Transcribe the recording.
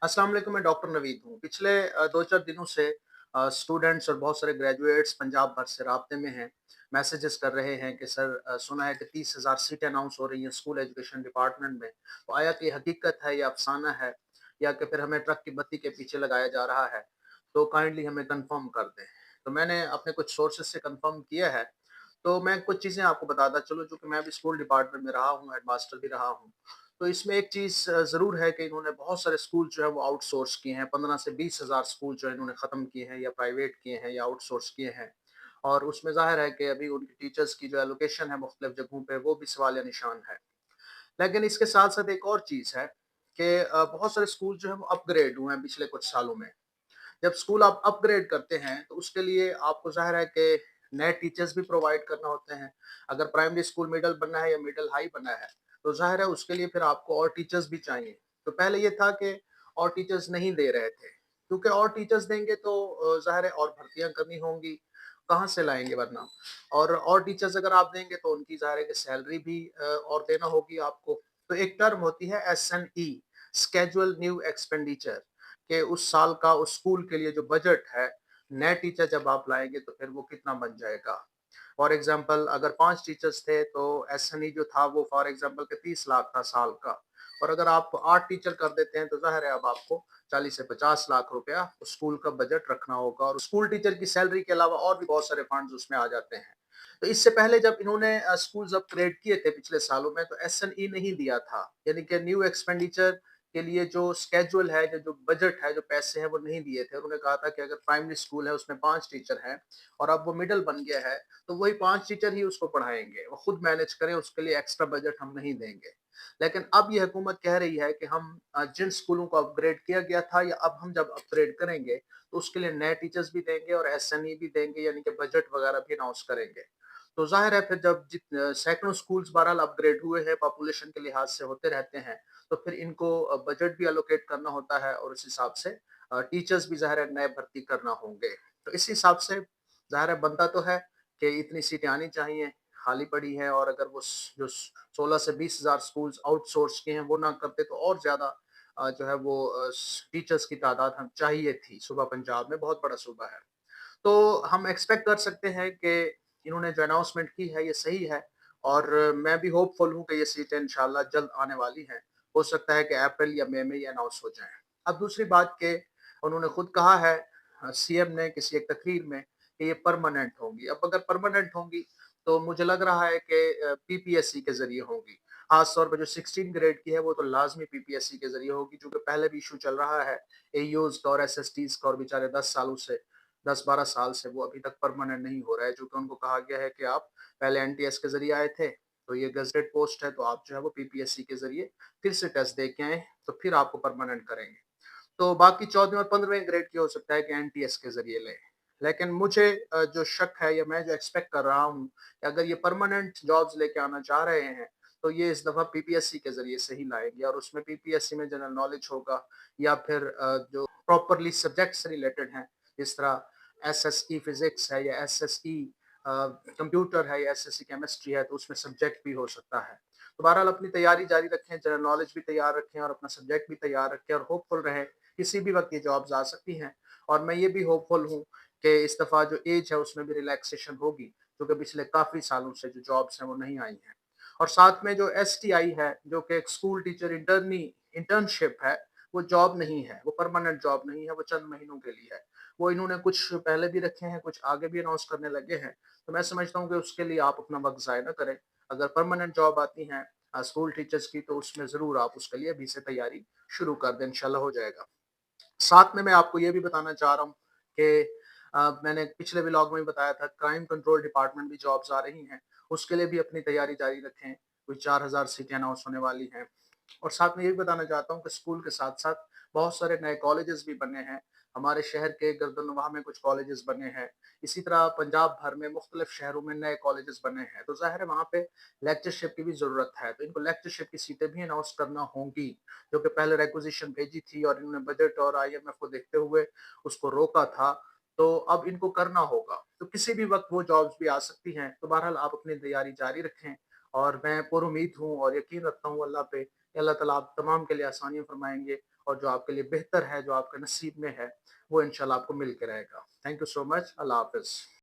अस्सलाम वालेकुम, मैं डॉक्टर नवीद हूँ। पिछले 2-4 दिनों से स्टूडेंट्स और बहुत सारे ग्रेजुएट्स पंजाब भर से राब्ते में हैं। मैसेजेस कर रहे हैं कि सर सुना है कि 30,000 सीटें अनाउंस हो रही हैं स्कूल एजुकेशन डिपार्टमेंट में। तो आया कि हकीकत है या अफ़साना है या कि फिर हमें ट्रक की बत्ती के पीछे लगाया जा रहा है? तो काइंडली हमें कन्फर्म कर दें। तो मैंने अपने कुछ सोर्सेज़ से कन्फर्म किया है। तो मैं कुछ चीज़ें आपको बताता चलूँ, चूँकि मैं भी स्कूल डिपार्टमेंट में रहा हूँ, हेडमास्टर भी रहा हूँ। तो इसमें एक चीज़ ज़रूर है कि इन्होंने बहुत सारे स्कूल जो है वो आउटसोर्स किए हैं। 15 से 20,000 स्कूल जो है इन्होंने ख़त्म किए हैं या प्राइवेट किए हैं या आउटसोर्स किए हैं। और उसमें ज़ाहिर है कि अभी उनकी टीचर्स की जो एलोकेशन है मुख्तलिफ़ जगहों पे, वो भी सवालिया निशान है। लेकिन इसके साथ-साथ एक और चीज़ है कि बहुत सारे स्कूल जो हैं वो अपग्रेड हुए हैं पिछले कुछ सालों में। जब स्कूल आप अपग्रेड करते हैं तो उसके लिए आपको ज़ाहिर है कि नए टीचर्स भी प्रोवाइड करना होते हैं। अगर प्राइमरी स्कूल मिडल बनना है या मिडल हाई बनना है, तो ज़ाहिर है उसके लिए फिर आपको और टीचर्स भी चाहिए। तो पहले ये था कि और टीचर्स नहीं दे रहे थे, क्योंकि और टीचर्स देंगे तो ज़ाहिर है और भर्तियाँ करनी होंगी, कहाँ से लाएँगे वरना? और टीचर्स अगर आप देंगे तो उनकी ज़ाहिर है कि सैलरी भी और देना होगी आपको। तो एक टर्म होती है एसएनई, स्केड्यूल न्यू एक्सपेंडिचर, कि उस साल का उस स्कूल के लिए जो बजट है, नए टीचर जब आप लाएँगे तो फिर वो कितना बन जाएगा। फॉर एग्ज़ाम्पल अगर 5 टीचर्स थे तो एसएनई जो था वो फॉर एग्ज़ाम्पल के 30 लाख था साल का। और अगर आप 8 टीचर कर देते हैं तो ज़ाहिर है अब आपको 40 से 50 लाख रुपया उस स्कूल का बजट रखना होगा, और स्कूल टीचर की सैलरी के अलावा और भी बहुत सारे फंड्स उसमें आ जाते हैं। तो इससे पहले जब इन्होंने स्कूल्स अपग्रेड किए थे पिछले सालों में, तो एसएनई नहीं दिया था। यानी कि न्यू एक्सपेंडिचर के लिए जो स्केड्यूल है, जो जो बजट है, जो पैसे हैं वो नहीं दिए थे। उन्होंने कहा था कि अगर प्राइमरी स्कूल है उसमें 5 टीचर हैं और अब वो मिडल बन गया है, तो वही 5 टीचर ही उसको पढ़ाएँगे। वो खुद मैनेज करें, उसके लिए एक्स्ट्रा बजट हम नहीं देंगे। लेकिन अब ये हुकूमत कह रही है कि हम जिन स्कूलों को अपग्रेड किया गया था या अब हम जब अपग्रेड करेंगे, तो उसके लिए नए टीचर्स भी देंगे और एसएनई भी देंगे, यानी कि बजट वगैरह भी अनाउंस करेंगे। तो ज़ाहिर है फिर जब सैकड़ों स्कूल्स बहरहाल अपग्रेड हुए हैं, पॉपुलेशन के लिहाज से होते रहते हैं, तो फिर इनको बजट भी एलोकेट करना होता है और उस हिसाब से टीचर्स भी ज़ाहिर है नए भर्ती करना होंगे। तो इस हिसाब से ज़ाहिर है बनता तो है कि इतनी सीटें आनी चाहिए, खाली पड़ी हैं, और अगर वो जो 16 से 20,000 स्कूल्स आउटसोर्स किए हैं वो ना करते तो और ज़्यादा जो है वो टीचर्स की तादाद हम चाहिए थी। सूबा पंजाब में बहुत बड़ा सूबा है। तो हम एक्सपेक्ट कर सकते हैं कि इन्होंने जो अनाउंसमेंट की है ये सही है, और मैं भी होपफुल हूँ कि ये सीटें इंशाल्लाह जल्द आने वाली हैं। हो सकता है कि अप्रैल या मई में ये अनाउंस हो जाएँ। अब दूसरी बात कि उन्होंने खुद कहा है, सीएम ने किसी एक तकरीर में, कि ये परमानेंट होंगी। अब अगर परमानेंट होंगी तो मुझे लग रहा है कि पीपीएससी के ज़रिए होंगी। ख़ास तौर पे जो 16 ग्रेड की है वो तो लाज़मी पीपीएससी के ज़रिए होगी, चूँकि पहले भी इश्यू चल रहा है एयूज़ का और एसएसटीज़ का, और बेचारे 10-12 साल से वो अभी तक परमानेंट नहीं हो रहा है, चूँकि उनको कहा गया है कि आप पहले एनटीएस के ज़रिए आए थे, तो ये गेज़ेटेड पोस्ट है, तो आप जो है वो पीपीएससी के ज़रिए फिर से टेस्ट दे के आएँ, तो फिर आपको परमानेंट करेंगे। तो बाकी 14वें और 15वें ग्रेड की हो सकता है कि एनटीएस के ज़रिए लें। लेकिन मुझे जो शक है या मैं जो एक्सपेक्ट कर रहा हूँ कि अगर ये परमानेंट जॉब्स लेके आना चाह रहे हैं, तो ये इस दफ़ा पीपीएससी के ज़रिए से ही लाएँगे, और उसमें पीपीएससी में जनरल नॉलेज होगा या फिर जो प्रॉपरली सब्जेक्ट से रिलेटेड हैं, जिस तरह एसएसई फिज़िक्स है या एसएसई कंप्यूटर है या एसएससी केमिस्ट्री है, तो उसमें सब्जेक्ट भी हो सकता है। तो बहरहाल अपनी तैयारी जारी रखें, जनरल नॉलेज भी तैयार रखें और अपना सब्जेक्ट भी तैयार रखें, और होपफुल रहें, किसी भी वक़्त ये जॉब्स आ सकती हैं। और मैं ये भी होपफुल हूँ कि इस दफ़ा जो ऐज है उसमें भी रिलैक्सेशन होगी, क्योंकि पिछले काफ़ी सालों से जो जॉब्स हैं वो नहीं आई हैं। और साथ में जो एसटीआई है, जो कि एक स्कूल टीचर इंटर्नशिप है, वो जॉब नहीं है, वो परमानेंट जॉब नहीं है, वो चंद महीनों के लिए है। वो इन्होंने कुछ पहले भी रखे हैं, कुछ आगे भी अनाउंस करने लगे हैं। तो मैं समझता हूँ कि उसके लिए आप अपना वक़्त ज़ाया ना करें। अगर परमानेंट जॉब आती हैं स्कूल टीचर्स की, तो उसमें ज़रूर आप उसके लिए अभी से तैयारी शुरू कर दें, इंशाल्लाह हो जाएगा। साथ में मैं आपको ये भी बताना चाह रहा हूँ कि मैंने पिछले व्लॉग में भी बताया था, क्राइम कंट्रोल डिपार्टमेंट भी जॉब्स आ रही हैं, उसके लिए भी अपनी तैयारी जारी रखें। कोई 4000 सीटें अनाउंस होने वाली हैं। और साथ में ये भी बताना चाहता हूँ कि स्कूल के साथ-साथ बहुत सारे नए कॉलेजेस भी बने हैं। हमारे शहर के गर्दनवाह में कुछ कॉलेजेस बने हैं। इसी तरह पंजाब भर में मुख्तलिफ शहरों में नए कॉलेजेस बने हैं। तो ज़ाहिर है वहाँ पे लेक्चरशिप की भी ज़रूरत है। तो इनको लेक्चरशिप की सीटें भी अनाउंस करना होंगी, जो कि पहले रिक्विजिशन भेजी थी और इन्होंने बजट और आईएमएफ को देखते हुए उसको रोका था। तो अब इनको करना होगा। तो किसी भी वक़्त वो जॉब्स भी आ सकती हैं। तो बहरहाल आप अपनी तैयारी जारी रखें, और मैं पुरुमीद हूँ और यकीन रखता हूँ अल्लाह पे कि अल्लाह ताला आप तमाम के लिए आसानियाँ फरमाएँगे और जो आपके लिए बेहतर है, जो आपके नसीब में है, वो इंशाल्लाह आपको मिल के रहेगा। Thank you so much. अल्लाह हाफ़िज़।